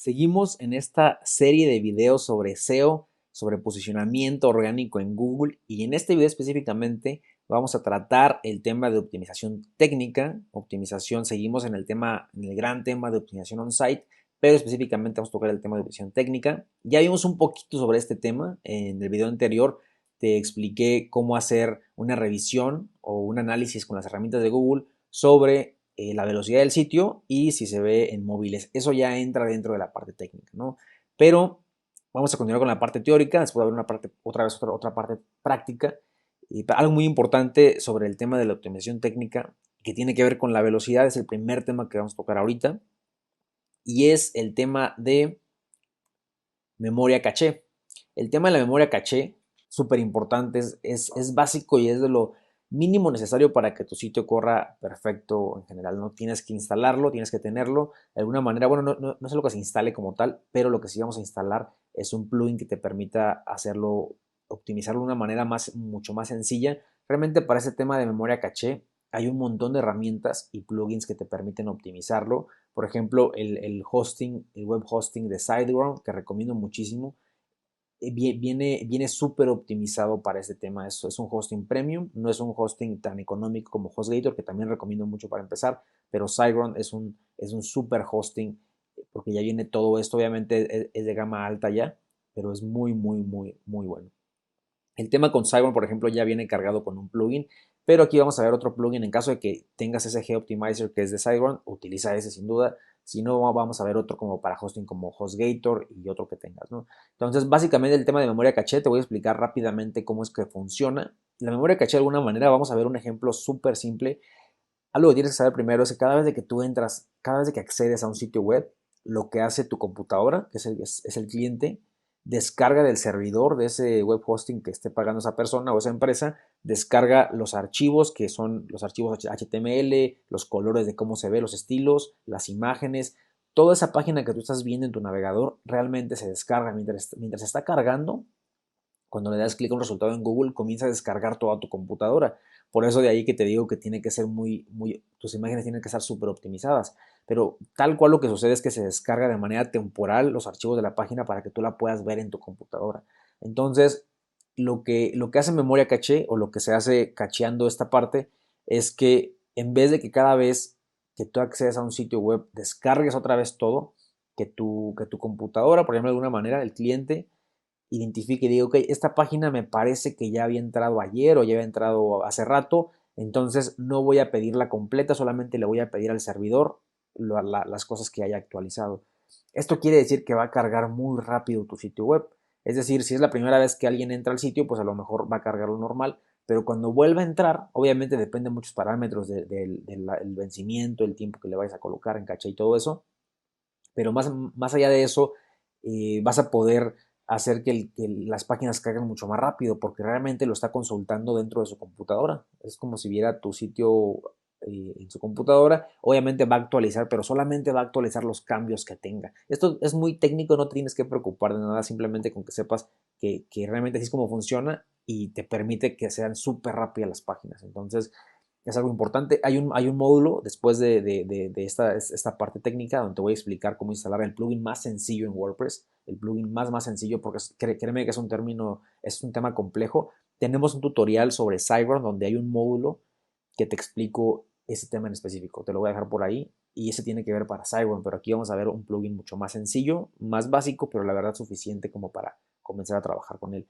Seguimos en esta serie de videos sobre SEO, sobre posicionamiento orgánico en Google, y en este video específicamente vamos a tratar el tema de optimización técnica, seguimos en el gran tema de optimización on-site, pero específicamente vamos a tocar el tema de optimización técnica. Ya vimos un poquito sobre este tema en el video anterior. Te expliqué cómo hacer una revisión o un análisis con las herramientas de Google sobre la velocidad del sitio y si se ve en móviles. Eso ya entra dentro de la parte técnica, ¿no? Pero vamos a continuar con la parte teórica, después de haber otra parte práctica. Y algo muy importante sobre el tema de la optimización técnica que tiene que ver con la velocidad es el primer tema que vamos a tocar ahorita y es el tema de memoria caché. El tema de la memoria caché, súper importante, es básico y es de lo mínimo necesario para que tu sitio corra perfecto en general. No tienes que instalarlo, tienes que tenerlo de alguna manera. Bueno, no es lo que se instale como tal, pero lo que sí vamos a instalar es un plugin que te permita hacerlo, optimizarlo de una manera mucho más sencilla. Realmente para ese tema de memoria caché hay un montón de herramientas y plugins que te permiten optimizarlo. Por ejemplo, el hosting, el web hosting de SiteGround, que recomiendo muchísimo, viene súper optimizado para este tema. Es un hosting premium, no es un hosting tan económico como HostGator, que también recomiendo mucho para empezar, pero SiteGround es un súper hosting porque ya viene todo esto. Obviamente es de gama alta ya, pero es muy bueno. El tema con SiteGround, por ejemplo, ya viene cargado con un plugin, pero aquí vamos a ver otro plugin. En caso de que tengas ese G-Optimizer que es de SiteGround, utiliza ese sin duda. Si no, vamos a ver otro como para hosting como HostGator y otro que tengas, ¿no? Entonces, básicamente el tema de memoria caché, te voy a explicar rápidamente cómo es que funciona. La memoria caché, de alguna manera, vamos a ver un ejemplo súper simple. Algo que tienes que saber primero es que cada vez de que tú entras, cada vez de que accedes a un sitio web, lo que hace tu computadora, que es el cliente, descarga del servidor de ese web hosting que esté pagando esa persona o esa empresa, descarga los archivos que son los archivos HTML, los colores de cómo se ve, los estilos, las imágenes. Toda esa página que tú estás viendo en tu navegador realmente se descarga mientras está cargando. Cuando le das clic a un resultado en Google, comienza a descargar toda tu computadora. Por eso de ahí que te digo que tiene que ser tus imágenes tienen que estar súper optimizadas. Pero tal cual lo que sucede es que se descarga de manera temporal los archivos de la página para que tú la puedas ver en tu computadora. Entonces, lo que hace memoria caché o lo que se hace cacheando esta parte es que en vez de que cada vez que tú accedes a un sitio web descargues otra vez todo, que tu computadora, por ejemplo, de alguna manera, el cliente identifique y diga, ok, esta página me parece que ya había entrado ayer o ya había entrado hace rato, entonces no voy a pedirla completa, solamente le voy a pedir al servidor las cosas que haya actualizado. Esto quiere decir que va a cargar muy rápido tu sitio web. Es decir, si es la primera vez que alguien entra al sitio, pues a lo mejor va a cargar lo normal, pero cuando vuelva a entrar, obviamente depende de muchos parámetros del vencimiento, el tiempo que le vayas a colocar en caché y todo eso, pero más allá de eso, vas a poder hacer que las páginas carguen mucho más rápido porque realmente lo está consultando dentro de su computadora. Es como si viera tu sitio en su computadora. Obviamente va a actualizar, pero solamente va a actualizar los cambios que tenga. Esto es muy técnico, no te tienes que preocupar de nada, simplemente con que sepas que realmente así es como funciona y te permite que sean súper rápidas las páginas. Entonces, es algo importante. Hay un módulo después de esta parte técnica donde te voy a explicar cómo instalar el plugin más sencillo en WordPress, el plugin más sencillo porque créeme que es un tema complejo. Tenemos un tutorial sobre SiteGround donde hay un módulo que te explico ese tema en específico. Te lo voy a dejar por ahí y ese tiene que ver para SiteGround, pero aquí vamos a ver un plugin mucho más sencillo, más básico, pero la verdad suficiente como para comenzar a trabajar con él.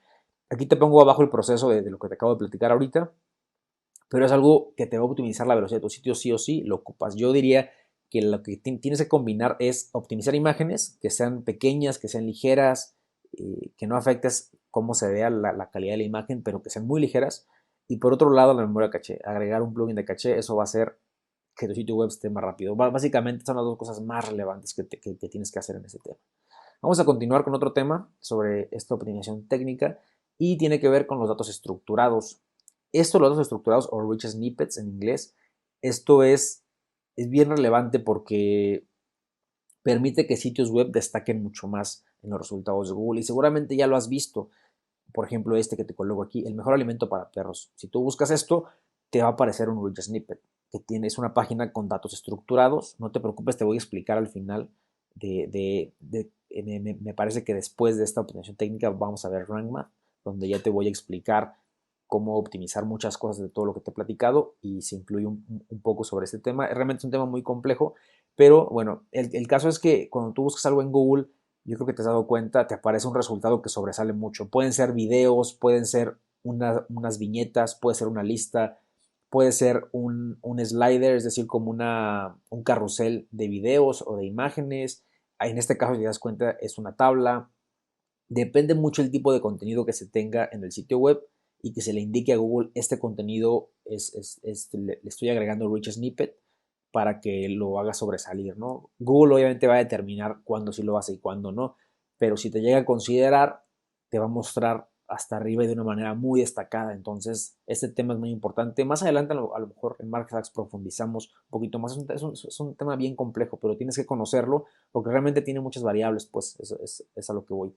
Aquí te pongo abajo el proceso de lo que te acabo de platicar ahorita, pero es algo que te va a optimizar la velocidad de tu sitio sí o sí, lo ocupas. Yo diría que lo que tienes que combinar es optimizar imágenes que sean pequeñas, que sean ligeras, que no afectes cómo se vea la calidad de la imagen, pero que sean muy ligeras. Y por otro lado, la memoria caché, agregar un plugin de caché, eso va a hacer que tu sitio web esté más rápido. Básicamente son las dos cosas más relevantes que tienes que hacer en ese tema. Vamos a continuar con otro tema sobre esta optimización técnica y tiene que ver con los datos estructurados. Los datos estructurados o rich snippets en inglés, esto es bien relevante porque permite que sitios web destaquen mucho más en los resultados de Google y seguramente ya lo has visto. Por ejemplo, este que te coloco aquí, el mejor alimento para perros. Si tú buscas esto, te va a aparecer un rich snippet que tienes una página con datos estructurados. No te preocupes, te voy a explicar al final Me parece que después de esta optimización técnica vamos a ver Rank Math, donde ya te voy a explicar cómo optimizar muchas cosas de todo lo que te he platicado y se incluye un poco sobre este tema. Realmente es un tema muy complejo, pero bueno, el caso es que cuando tú buscas algo en Google, yo creo que te has dado cuenta, te aparece un resultado que sobresale mucho. Pueden ser videos, pueden ser unas viñetas, puede ser una lista, puede ser un slider, es decir, como un carrusel de videos o de imágenes. En este caso, si te das cuenta, es una tabla. Depende mucho el tipo de contenido que se tenga en el sitio web y que se le indique a Google este contenido le estoy agregando rich snippet para que lo haga sobresalir, ¿no? Google obviamente va a determinar cuándo sí lo hace y cuándo no, pero si te llega a considerar, te va a mostrar hasta arriba y de una manera muy destacada. Entonces, este tema es muy importante. Más adelante, a lo mejor en MarketHacks profundizamos un poquito más. Es un tema bien complejo, pero tienes que conocerlo porque realmente tiene muchas variables, pues es a lo que voy,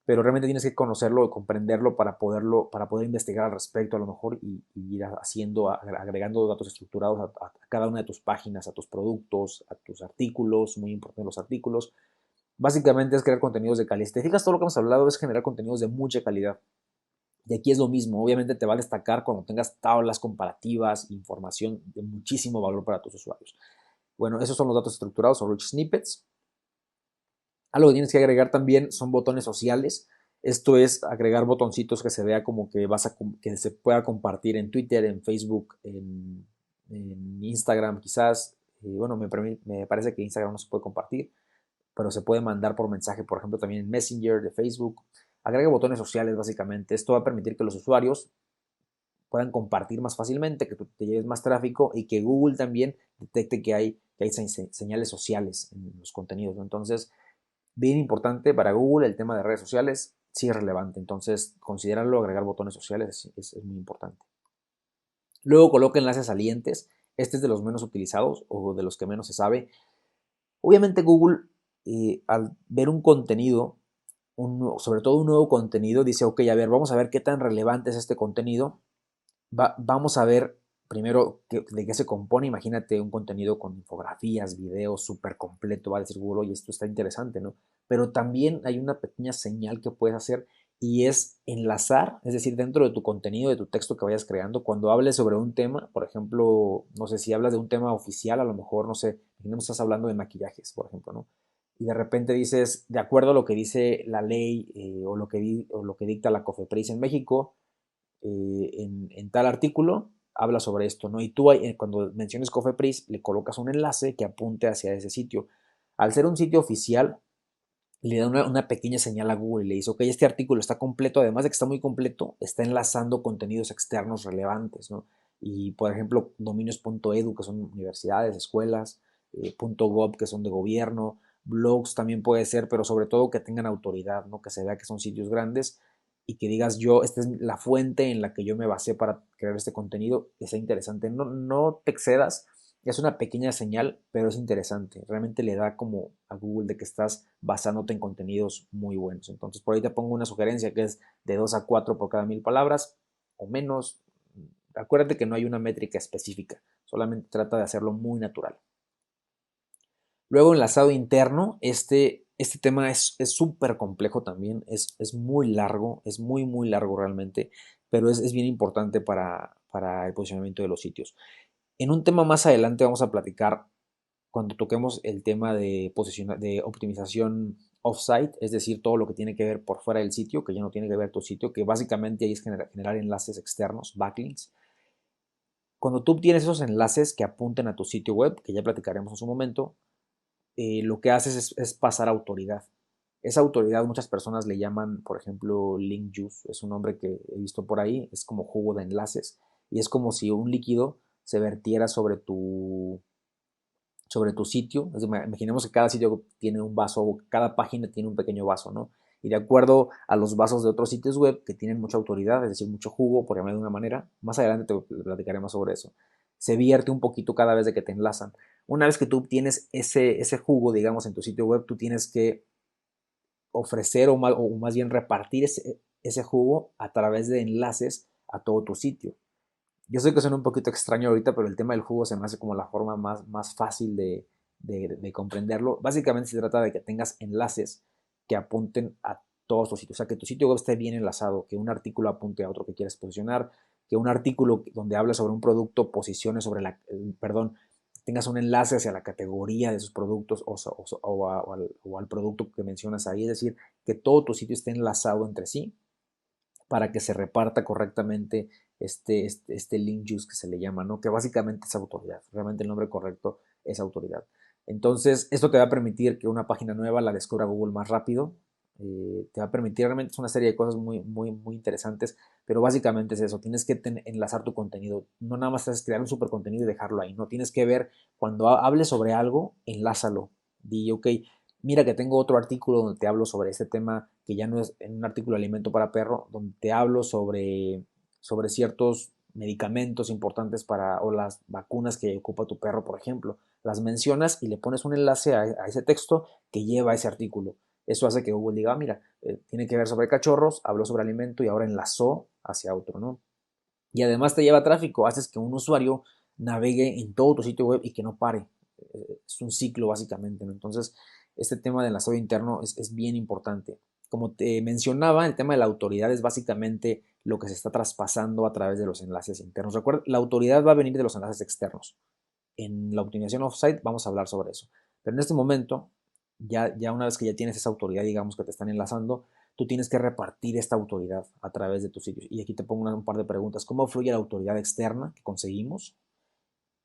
pero realmente tienes que conocerlo, comprenderlo para poder investigar al respecto a lo mejor y ir haciendo, agregando datos estructurados a cada una de tus páginas, a tus productos, a tus artículos, muy importante los artículos. Básicamente es crear contenidos de calidad. Si te fijas, todo lo que hemos hablado es generar contenidos de mucha calidad. Y aquí es lo mismo, obviamente te va a destacar cuando tengas tablas comparativas, información de muchísimo valor para tus usuarios. Bueno, esos son los datos estructurados o rich snippets. Algo que tienes que agregar también son botones sociales. Esto es agregar botoncitos que se vea como que que se pueda compartir en Twitter, en Facebook, en Instagram quizás. Bueno, me parece que Instagram no se puede compartir, pero se puede mandar por mensaje, por ejemplo, también en Messenger de Facebook. Agrega botones sociales básicamente. Esto va a permitir que los usuarios puedan compartir más fácilmente, que tú te lleves más tráfico y que Google también detecte que hay señales sociales en los contenidos, ¿no? Entonces, bien importante para Google el tema de redes sociales, sí es relevante, entonces considerarlo, agregar botones sociales es muy importante. Luego coloca enlaces salientes, este es de los menos utilizados o de los que menos se sabe. Obviamente Google, al ver un contenido, sobre todo un nuevo contenido, dice, ok, a ver, vamos a ver qué tan relevante es este contenido. Vamos a ver primero de qué se compone. Imagínate un contenido con infografías, videos súper completo. Va a decir Google, oye, esto está interesante, ¿no? Pero también hay una pequeña señal que puedes hacer y es enlazar, es decir, dentro de tu contenido, de tu texto que vayas creando, cuando hables sobre un tema, por ejemplo, no sé, si hablas de un tema oficial, a lo mejor, no sé, no estás hablando de maquillajes, por ejemplo, ¿no? Y de repente dices, de acuerdo a lo que dice la ley o lo que dicta la COFEPRIS en México, en tal artículo habla sobre esto, ¿no? Y tú cuando menciones Cofepris le colocas un enlace que apunte hacia ese sitio. Al ser un sitio oficial, le da una pequeña señal a Google y le dice, ok, este artículo está completo, además de que está muy completo, está enlazando contenidos externos relevantes, ¿no? Y, por ejemplo, dominios.edu, que son universidades, escuelas, .gov, que son de gobierno, blogs también puede ser, pero sobre todo que tengan autoridad, ¿no? Que se vea que son sitios grandes y que digas yo, esta es la fuente en la que yo me basé para crear este contenido, que sea interesante. No te excedas, es una pequeña señal, pero es interesante. Realmente le da como a Google de que estás basándote en contenidos muy buenos. Entonces, por ahí te pongo una sugerencia que es de 2 a 4 por cada 1000 palabras o menos. Acuérdate que no hay una métrica específica, solamente trata de hacerlo muy natural. Luego, enlazado interno, este tema es súper complejo también, es muy largo, es muy, muy largo realmente, pero es bien importante para el posicionamiento de los sitios. En un tema más adelante vamos a platicar cuando toquemos el tema de optimización offsite, es decir, todo lo que tiene que ver por fuera del sitio, que ya no tiene que ver tu sitio, que básicamente ahí es generar enlaces externos, backlinks. Cuando tú obtienes esos enlaces que apunten a tu sitio web, que ya platicaremos en su momento, lo que haces es pasar autoridad. Esa autoridad muchas personas le llaman, por ejemplo, link juice, es un nombre que he visto por ahí, es como jugo de enlaces y es como si un líquido se vertiera sobre tu sitio. Imaginemos que cada sitio tiene un vaso, cada página tiene un pequeño vaso, ¿no? Y de acuerdo a los vasos de otros sitios web que tienen mucha autoridad, es decir, mucho jugo, por llamarlo de una manera, más adelante te platicaremos sobre eso, se vierte un poquito cada vez de que te enlazan. Una vez que tú obtienes ese jugo, digamos, en tu sitio web, tú tienes que ofrecer o más bien repartir ese jugo a través de enlaces a todo tu sitio. Yo sé que suena un poquito extraño ahorita, pero el tema del jugo se me hace como la forma más fácil de comprenderlo. Básicamente se trata de que tengas enlaces que apunten a todos tus sitios, o sea, que tu sitio web esté bien enlazado, que un artículo apunte a otro que quieres posicionar, que un artículo donde habla sobre un producto posicione sobre perdón, tengas un enlace hacia la categoría de esos productos o al producto que mencionas ahí, es decir, que todo tu sitio esté enlazado entre sí para que se reparta correctamente este link juice que se le llama, ¿no? Que básicamente es autoridad, realmente el nombre correcto es autoridad. Entonces, esto te va a permitir que una página nueva la descubra Google más rápido, te va a permitir, realmente es una serie de cosas muy interesantes, pero básicamente es eso, tienes que enlazar tu contenido, no nada más es crear un super contenido y dejarlo ahí, no, tienes que ver, cuando hables sobre algo, enlázalo, di, ok, mira que tengo otro artículo donde te hablo sobre este tema, que ya no es en un artículo de alimento para perro, donde te hablo sobre ciertos medicamentos importantes o las vacunas que ocupa tu perro, por ejemplo. Las mencionas y le pones un enlace a ese texto que lleva a ese artículo. Eso hace que Google diga, mira, tiene que ver sobre cachorros, habló sobre alimento y ahora enlazó hacia otro, ¿no? Y además te lleva tráfico, haces que un usuario navegue en todo tu sitio web y que no pare. Es un ciclo básicamente, ¿no? Entonces, este tema del enlazado interno es bien importante. Como te mencionaba, el tema de la autoridad es básicamente lo que se está traspasando a través de los enlaces internos. Recuerda, la autoridad va a venir de los enlaces externos. En la optimización offsite vamos a hablar sobre eso. Pero en este momento, ya una vez que ya tienes esa autoridad, digamos que te están enlazando, tú tienes que repartir esta autoridad a través de tus sitios. Y aquí te pongo un par de preguntas. ¿Cómo fluye la autoridad externa que conseguimos?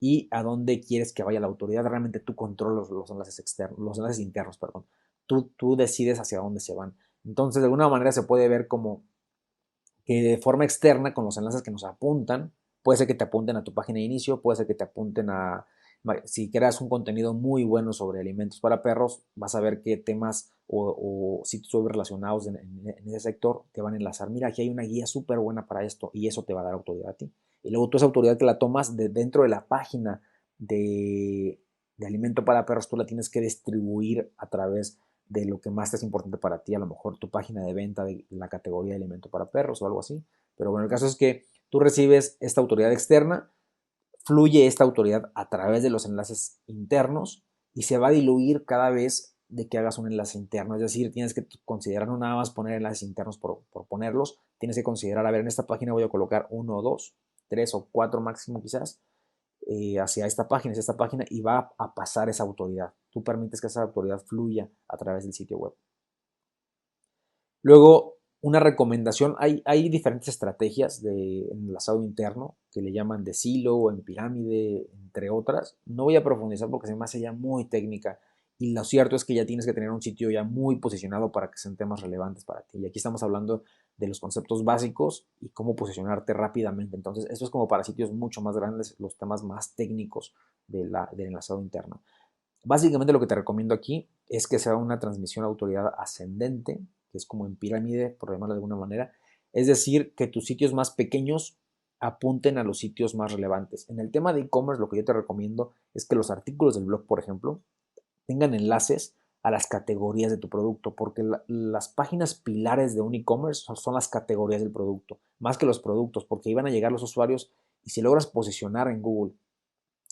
¿Y a dónde quieres que vaya la autoridad? Realmente tú controlas los enlaces externos, los enlaces internos, perdón. Tú decides hacia dónde se van. Entonces, de alguna manera se puede ver como que de forma externa, con los enlaces que nos apuntan, puede ser que te apunten a tu página de inicio, puede ser que te apunten si creas un contenido muy bueno sobre alimentos para perros, vas a ver qué temas o sitios web relacionados en ese sector te van a enlazar. Mira, aquí hay una guía súper buena para esto y eso te va a dar autoridad a ti. Y luego tú esa autoridad que la tomas dentro de la página de alimento para perros, tú la tienes que distribuir a través de lo que más es importante para ti, a lo mejor tu página de venta de la categoría de alimento para perros o algo así. Pero bueno, el caso es que tú recibes esta autoridad externa, fluye esta autoridad a través de los enlaces internos y se va a diluir cada vez de que hagas un enlace interno. Es decir, tienes que considerar no nada más poner enlaces internos por ponerlos, tienes que considerar, a ver, en esta página voy a colocar uno o dos, tres o cuatro máximo quizás, hacia hacia esta página y va a pasar esa autoridad. Tú permites que esa autoridad fluya a través del sitio web. Luego, una recomendación, hay diferentes estrategias de enlazado interno que le llaman de silo, en pirámide, entre otras. No voy a profundizar porque se me hace ya muy técnica y lo cierto es que ya tienes que tener un sitio ya muy posicionado para que sean temas relevantes para ti. Y aquí estamos hablando de los conceptos básicos y cómo posicionarte rápidamente. Entonces, esto es como para sitios mucho más grandes, los temas más técnicos del enlazado interno. Básicamente lo que te recomiendo aquí es que sea una transmisión a autoridad ascendente, que es como en pirámide, por llamarlo de alguna manera. Es decir, que tus sitios más pequeños apunten a los sitios más relevantes. En el tema de e-commerce, lo que yo te recomiendo es que los artículos del blog, por ejemplo, tengan enlaces a las categorías de tu producto, porque las páginas pilares de un e-commerce son las categorías del producto, más que los productos, porque iban a llegar los usuarios y si logras posicionar en Google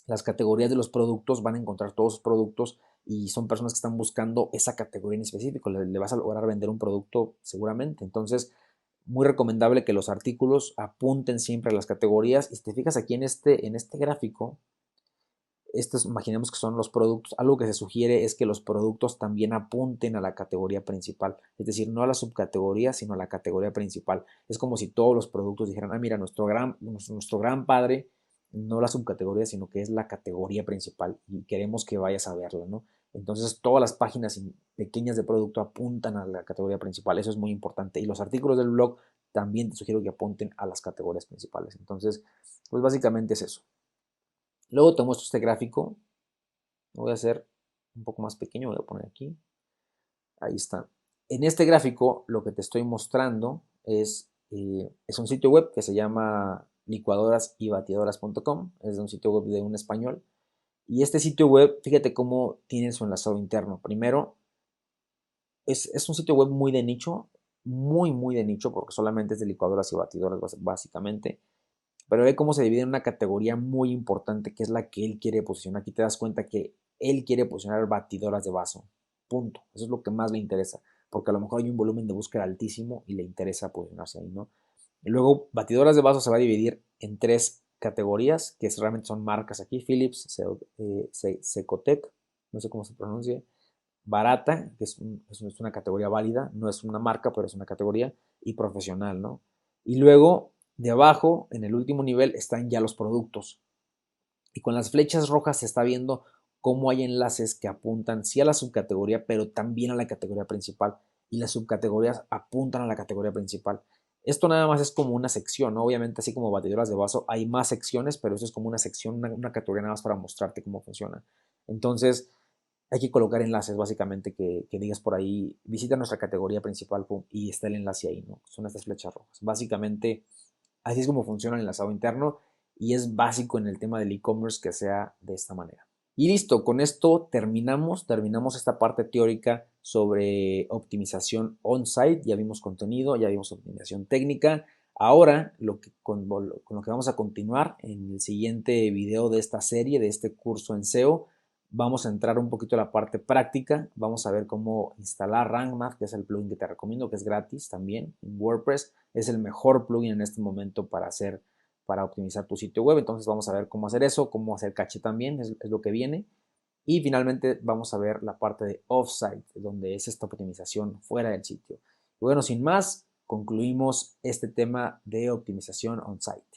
las categorías de los productos, van a encontrar todos los productos y son personas que están buscando esa categoría en específico. Le vas a lograr vender un producto seguramente. Entonces, muy recomendable que los artículos apunten siempre a las categorías. Y si te fijas aquí en este gráfico, estos imaginemos que son los productos. Algo que se sugiere es que los productos también apunten a la categoría principal. Es decir, no a la subcategoría, sino a la categoría principal. Es como si todos los productos dijeran, ah, mira, nuestro gran padre, no la subcategoría, sino que es la categoría principal y queremos que vayas a verla, ¿no? Entonces, todas las páginas pequeñas de producto apuntan a la categoría principal. Eso es muy importante. Y los artículos del blog también te sugiero que apunten a las categorías principales. Entonces, pues básicamente es eso. Luego te muestro este gráfico. Lo voy a hacer un poco más pequeño, voy a poner aquí. Ahí está. En este gráfico lo que te estoy mostrando es un sitio web que se llama licuadorasybatedoras.com. Es un sitio web de un español. Y este sitio web, fíjate cómo tiene su enlazado interno. Primero, es un sitio web muy de nicho, muy de nicho, porque solamente es de licuadoras y batidoras básicamente. Pero ve cómo se divide en una categoría muy importante, que es la que él quiere posicionar. Aquí te das cuenta que Él quiere posicionar batidoras de vaso. Punto. Eso es lo que más le interesa. Porque a lo mejor hay un volumen de búsqueda altísimo y le interesa posicionarse ahí, ¿no? Y luego, batidoras de vaso se va a dividir en 3 categorías, que realmente son marcas aquí: Philips, Secotec, no sé cómo se pronuncia, barata, que es una categoría válida, no es una marca, pero es una categoría, y profesional, ¿no? Y luego, de abajo, en el último nivel, están ya los productos. Y con las flechas rojas se está viendo cómo hay enlaces que apuntan sí a la subcategoría, pero también a la categoría principal. Y las subcategorías apuntan a la categoría principal. Esto nada más es como una sección, ¿no? Obviamente, así como batidoras de vaso, hay más secciones, pero eso es como una sección, una categoría nada más para mostrarte cómo funciona. Entonces, hay que colocar enlaces, básicamente, que digas por ahí, visita nuestra categoría principal, pum, y está el enlace ahí, ¿no? Son estas flechas rojas. Básicamente, así es como funciona el enlazado interno y es básico en el tema del e-commerce que sea de esta manera. Y listo, con esto terminamos esta parte teórica sobre optimización on-site. Ya vimos contenido, ya vimos optimización técnica. Ahora, con lo que vamos a continuar en el siguiente video de esta serie, de este curso en SEO, vamos a entrar un poquito a la parte práctica. Vamos a ver cómo instalar Rank Math, que es el plugin que te recomiendo, que es gratis también en WordPress. Es el mejor plugin en este momento para optimizar tu sitio web. Entonces vamos a ver cómo hacer eso, cómo hacer caché también, es lo que viene. Y finalmente vamos a ver la parte de offsite, donde es esta optimización fuera del sitio. Y bueno, sin más, concluimos este tema de optimización on-site.